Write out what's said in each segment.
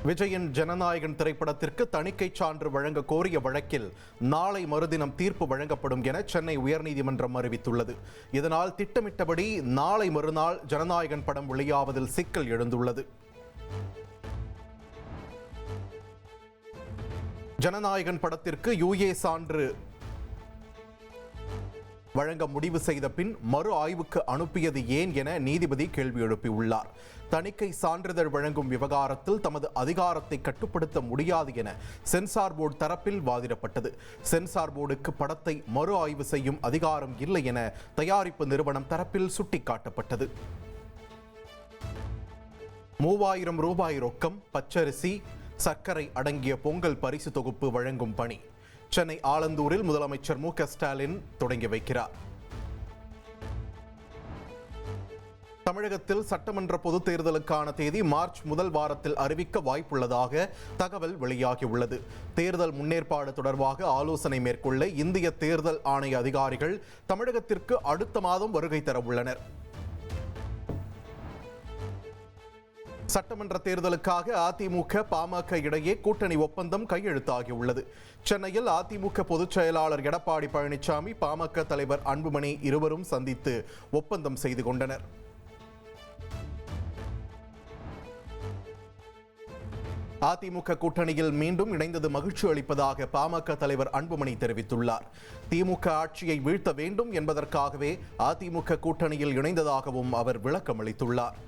விஜயின் ஜனநாயகன் திரைப்படத்திற்கு தணிக்கை சான்று வழங்க கோரிய வழக்கில் நாளை மறுதினம் தீர்ப்பு வழங்கப்படும் என சென்னை உயர்நீதிமன்றம் அறிவித்துள்ளது. இதனால் திட்டமிட்டபடி நாளை மறுநாள் ஜனநாயகன் படம் வெளியாவதில் சிக்கல் எழுந்துள்ளது. ஜனநாயகன் படத்திற்கு யுஏ சான்று வழங்க முடிவு செய்த பின் மறு ஆய்வுக்கு அனுப்பியது ஏன் என நீதிபதி கேள்வி எழுப்பியுள்ளார். தணிக்கை சான்றிதழ் வழங்கும் விவகாரத்தில் தமது அதிகாரத்தை கட்டுப்படுத்த முடியாது என சென்சார் போர்டு தரப்பில் வாதிடப்பட்டது. சென்சார் போர்டுக்கு படத்தை மறு ஆய்வு செய்யும் அதிகாரம் இல்லை என தயாரிப்பு நிறுவனம் தரப்பில் சுட்டிக்காட்டப்பட்டது. 3000 ரூபாய் ரொக்கம், பச்சரிசி, சர்க்கரை அடங்கிய பொங்கல் பரிசு தொகுப்பு வழங்கும் பணி சென்னை ஆலந்தூரில் முதலமைச்சர் மு.க. ஸ்டாலின் தொடங்கி வைக்கிறார். தமிழகத்தில் சட்டமன்ற பொதுத் தேர்தலுக்கான தேதி மார்ச் முதல் வாரத்தில் அறிவிக்க வாய்ப்புள்ளதாக தகவல் வெளியாகியுள்ளது. தேர்தல் முன்னேற்பாடு தொடர்பாக ஆலோசனை மேற்கொள்ள இந்திய தேர்தல் ஆணைய அதிகாரிகள் தமிழகத்திற்கு அடுத்த மாதம் வருகை தர உள்ளனர். சட்டமன்ற தேர்தலுக்காக அதிமுக, பாமக இடையே கூட்டணி ஒப்பந்தம் கையெழுத்தாகியுள்ளது. சென்னையில் அதிமுக பொதுச் செயலாளர் எடப்பாடி பழனிசாமி, பாமக தலைவர் அன்புமணி இருவரும் சந்தித்து ஒப்பந்தம் செய்து கொண்டனர். அதிமுக கூட்டணியில் மீண்டும் இணைந்தது மகிழ்ச்சி அளிப்பதாக பாமக தலைவர் அன்புமணி தெரிவித்துள்ளார். திமுக ஆட்சியை வீழ்த்த வேண்டும் என்பதற்காகவே அதிமுக கூட்டணியில் இணைந்ததாகவும் அவர் விளக்கம் அளித்துள்ளார்.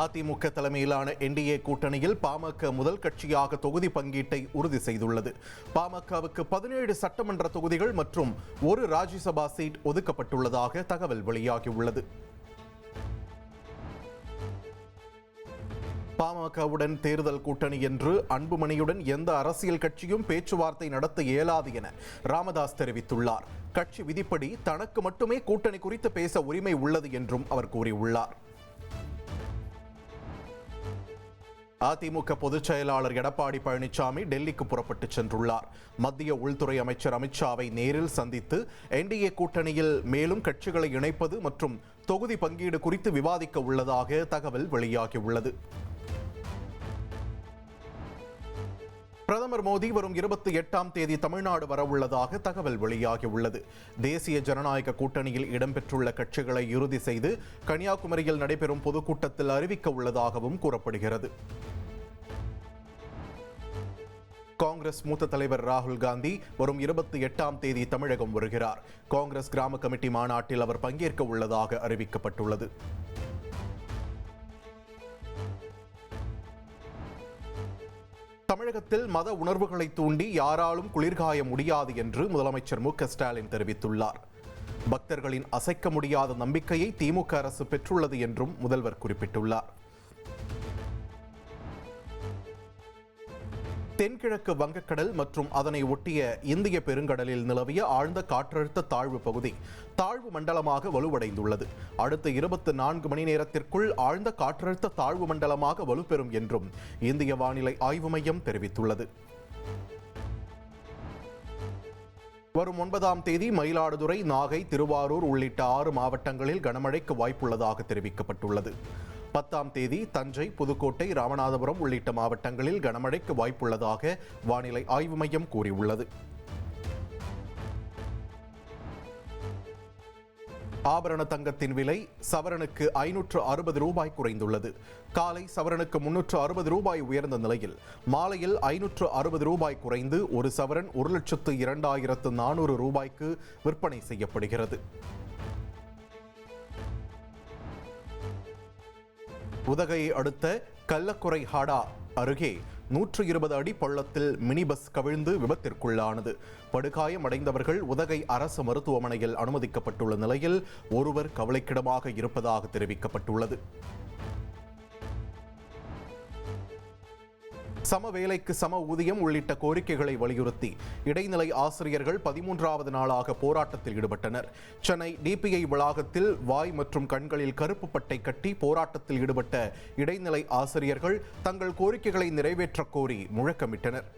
அதிமுக தலைமையிலான என்டிஏ கூட்டணியில் பாமக முதல் கட்சியாக தொகுதி பங்கீட்டை உறுதி செய்துள்ளது. பாமகவுக்கு 17 சட்டமன்ற தொகுதிகள் மற்றும் 1 ராஜ்யசபா சீட் ஒதுக்கப்பட்டுள்ளதாக தகவல் வெளியாகியுள்ளது. பாமகவுடன் தேர்தல் கூட்டணி என்று அன்புமணியுடன் எந்த அரசியல் கட்சியும் பேச்சுவார்த்தை நடத்த இயலாது என ராமதாஸ் தெரிவித்துள்ளார். கட்சி விதிப்படி தனக்கு மட்டுமே கூட்டணி குறித்து பேச உரிமை உள்ளது என்றும் அவர் கூறியுள்ளார். அதிமுக பொதுச் செயலாளர் எடப்பாடி பழனிசாமி டெல்லிக்கு புறப்பட்டு சென்றுள்ளார். மத்திய உள்துறை அமைச்சர் அமித்ஷாவை நேரில் சந்தித்து என்டிஏ கூட்டணியில் மேலும் கட்சிகளை இணைப்பது மற்றும் தொகுதி பங்கீடு குறித்து விவாதிக்க உள்ளதாக தகவல் வெளியாகியுள்ளது. பிரதமர் மோடி வரும் 28ஆம் தேதி தமிழ்நாடு வரவுள்ளதாக தகவல் வெளியாகியுள்ளது. தேசிய ஜனநாயக கூட்டணியில் இடம்பெற்றுள்ள கட்சிகளை இறுதி செய்து கன்னியாகுமரியில் நடைபெறும் பொதுக்கூட்டத்தில் அறிவிக்க உள்ளதாகவும் கூறப்படுகிறது. காங்கிரஸ் மூத்த தலைவர் ராகுல் காந்தி வரும் 28ஆம் தேதி தமிழகம் வருகிறார். காங்கிரஸ் கிராம கமிட்டி மாநாட்டில் அவர் பங்கேற்க உள்ளதாக அறிவிக்கப்பட்டுள்ளது. தமிழகத்தில் மத உணர்வுகளை தூண்டி யாராலும் குளிர்காய முடியாது என்று முதலமைச்சர் மு.க. ஸ்டாலின் தெரிவித்துள்ளார். பக்தர்களின் அசைக்க முடியாத நம்பிக்கையை திமுக அரசு பெற்றுள்ளது என்றும் முதல்வர் குறிப்பிட்டுள்ளார். தென்கிழக்கு வங்கக்கடல் மற்றும் அதனை ஒட்டிய இந்திய பெருங்கடலில் நிலவிய ஆழ்ந்த காற்றழுத்த தாழ்வு பகுதி தாழ்வு மண்டலமாக வலுவடைந்துள்ளது. அடுத்த 24 மணி நேரத்திற்குள் ஆழ்ந்த காற்றழுத்த தாழ்வு மண்டலமாக வலுப்பெறும் என்றும் இந்திய வானிலை ஆய்வு மையம் தெரிவித்துள்ளது. வரும் 9ஆம் தேதி மயிலாடுதுறை, நாகை, திருவாரூர் உள்ளிட்ட 6 மாவட்டங்களில் கனமழைக்கு வாய்ப்புள்ளதாக தெரிவிக்கப்பட்டுள்ளது. 10ஆம் தேதி தஞ்சை, புதுக்கோட்டை, ராமநாதபுரம் உள்ளிட்ட மாவட்டங்களில் கனமழைக்கு வாய்ப்புள்ளதாக வானிலை ஆய்வு மையம் கூறியுள்ளது. ஆபரண தங்கத்தின் விலை சவரனுக்கு 560 ரூபாய் குறைந்துள்ளது. காலை சவரனுக்கு 360 ரூபாய் உயர்ந்த நிலையில் மாலையில் 560 ரூபாய் குறைந்து ஒரு சவரன் 1,02,400 ரூபாய்க்கு விற்பனை செய்யப்படுகிறது. உதகையை அடுத்த கள்ளக்குறை ஹாடா அருகே 120 அடி பள்ளத்தில் மினி பஸ் கவிழ்ந்து விபத்திற்குள்ளானது. படுகாயம் அடைந்தவர்கள் உதகை அரசு மருத்துவமனையில் அனுமதிக்கப்பட்டுள்ள நிலையில் ஒருவர் கவலைக்கிடமாக இருப்பதாக தெரிவிக்கப்பட்டுள்ளது. சம வேலைக்கு சம ஊதியம் உள்ளிட்ட கோரிக்கைகளை வலியுறுத்தி இடைநிலை ஆசிரியர்கள் 13வது நாளாக போராட்டத்தில் ஈடுபட்டனர். சென்னை டிபிஐ வளாகத்தில் வாய் மற்றும் கண்களில் கருப்பு பட்டை கட்டி போராட்டத்தில் ஈடுபட்ட இடைநிலை ஆசிரியர்கள் தங்கள் கோரிக்கைகளை நிறைவேற்றக் கோரி முழக்கமிட்டனர்.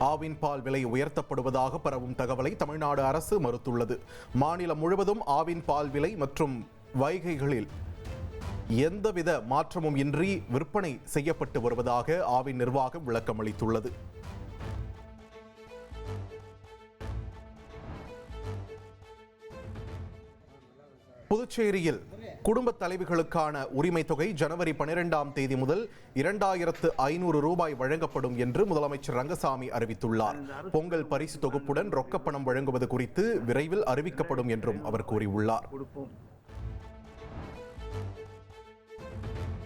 ஆவின் பால் விலை உயர்த்தப்படுவதாக பரவும் தகவலை தமிழ்நாடு அரசு மறுத்துள்ளது. மாநிலம் முழுவதும் ஆவின் பால் விலை மற்றும் வைகைகளில் எந்தவித மாற்றமும் இன்றி விற்பனை செய்யப்பட்டு வருவதாக ஆவின் நிர்வாகம் விளக்கம் அளித்துள்ளது. புதுச்சேரியில் குடும்ப தலைவிகளுக்கான உரிமை தொகை ஜனவரி 12ஆம் தேதி முதல் 2500 ரூபாய் வழங்கப்படும் என்று முதலமைச்சர் ரங்கசாமி அறிவித்துள்ளார். பொங்கல் பரிசு தொகுப்புடன் ரொக்கப்பணம் வழங்குவது குறித்து விரைவில் அறிவிக்கப்படும் என்றும் அவர் கூறியுள்ளார்.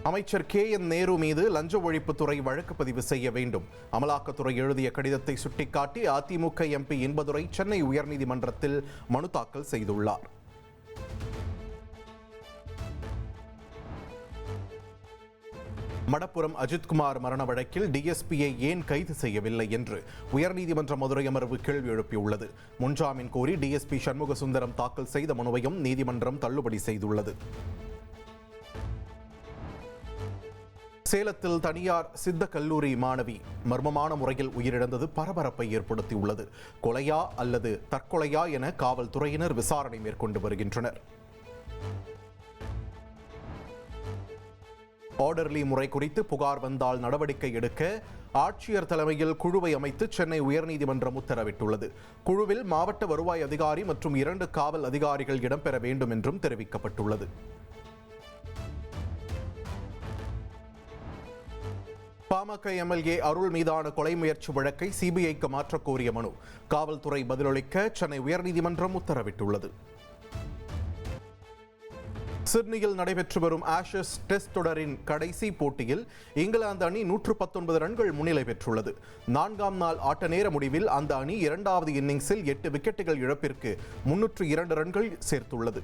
அமைச்சர் KN நேரு மீது லஞ்ச ஒழிப்புத்துறை வழக்கு பதிவு செய்ய வேண்டும். அமலாக்கத்துறை எழுதிய கடிதத்தை சுட்டிக்காட்டி அதிமுக MP இன்பதுரை சென்னை உயர்நீதிமன்றத்தில் மனு தாக்கல் செய்துள்ளார். மடப்புரம் அஜித்குமார் மரண வழக்கில் DSPயை ஏன் கைது செய்யவில்லை என்று உயர்நீதிமன்ற மதுரை அமர்வு கேள்வி எழுப்பியுள்ளது. முன்ஜாமீன் கோரி DSP சண்முக சுந்தரம் தாக்கல் செய்த மனுவையும் நீதிமன்றம் தள்ளுபடி செய்துள்ளது. சேலத்தில் தனியார் சித்த கல்லூரி மாணவி மர்மமான முறையில் உயிரிழந்தது பரபரப்பை ஏற்படுத்தியுள்ளது. கொலையா அல்லது தற்கொலையா என காவல்துறையினர் விசாரணை மேற்கொண்டு வருகின்றனர். ஆர்டர்லி முறை குறித்து புகார் வந்தால் நடவடிக்கை எடுக்க ஆட்சியர் தலைமையில் குழுவை அமைத்து சென்னை உயர்நீதிமன்றம் உத்தரவிட்டுள்ளது. குழுவில் மாவட்ட வருவாய் அதிகாரி மற்றும் 2 காவல் அதிகாரிகள் இடம்பெற வேண்டும் என்றும் தெரிவிக்கப்பட்டுள்ளது. பாமக MLA அருள் மீதான கொலை முயற்சி வழக்கை CBIக்கு மாற்றக் கோரிய மனு காவல்துறை பதிலளிக்க சென்னை உயர்நீதிமன்றம் உத்தரவிட்டுள்ளது. சிட்னியில் நடைபெற்று வரும் ஆஷஸ் டெஸ்ட் தொடரின் கடைசி போட்டியில் இங்கிலாந்து அணி 119 ரன்கள் முன்னிலை பெற்றுள்ளது. 4ஆம் நாள் ஆட்ட நேர முடிவில் அந்த அணி 2வது இன்னிங்ஸில் 8 விக்கெட்டுகள் இழப்பிற்கு 302 ரன்கள் சேர்த்துள்ளது.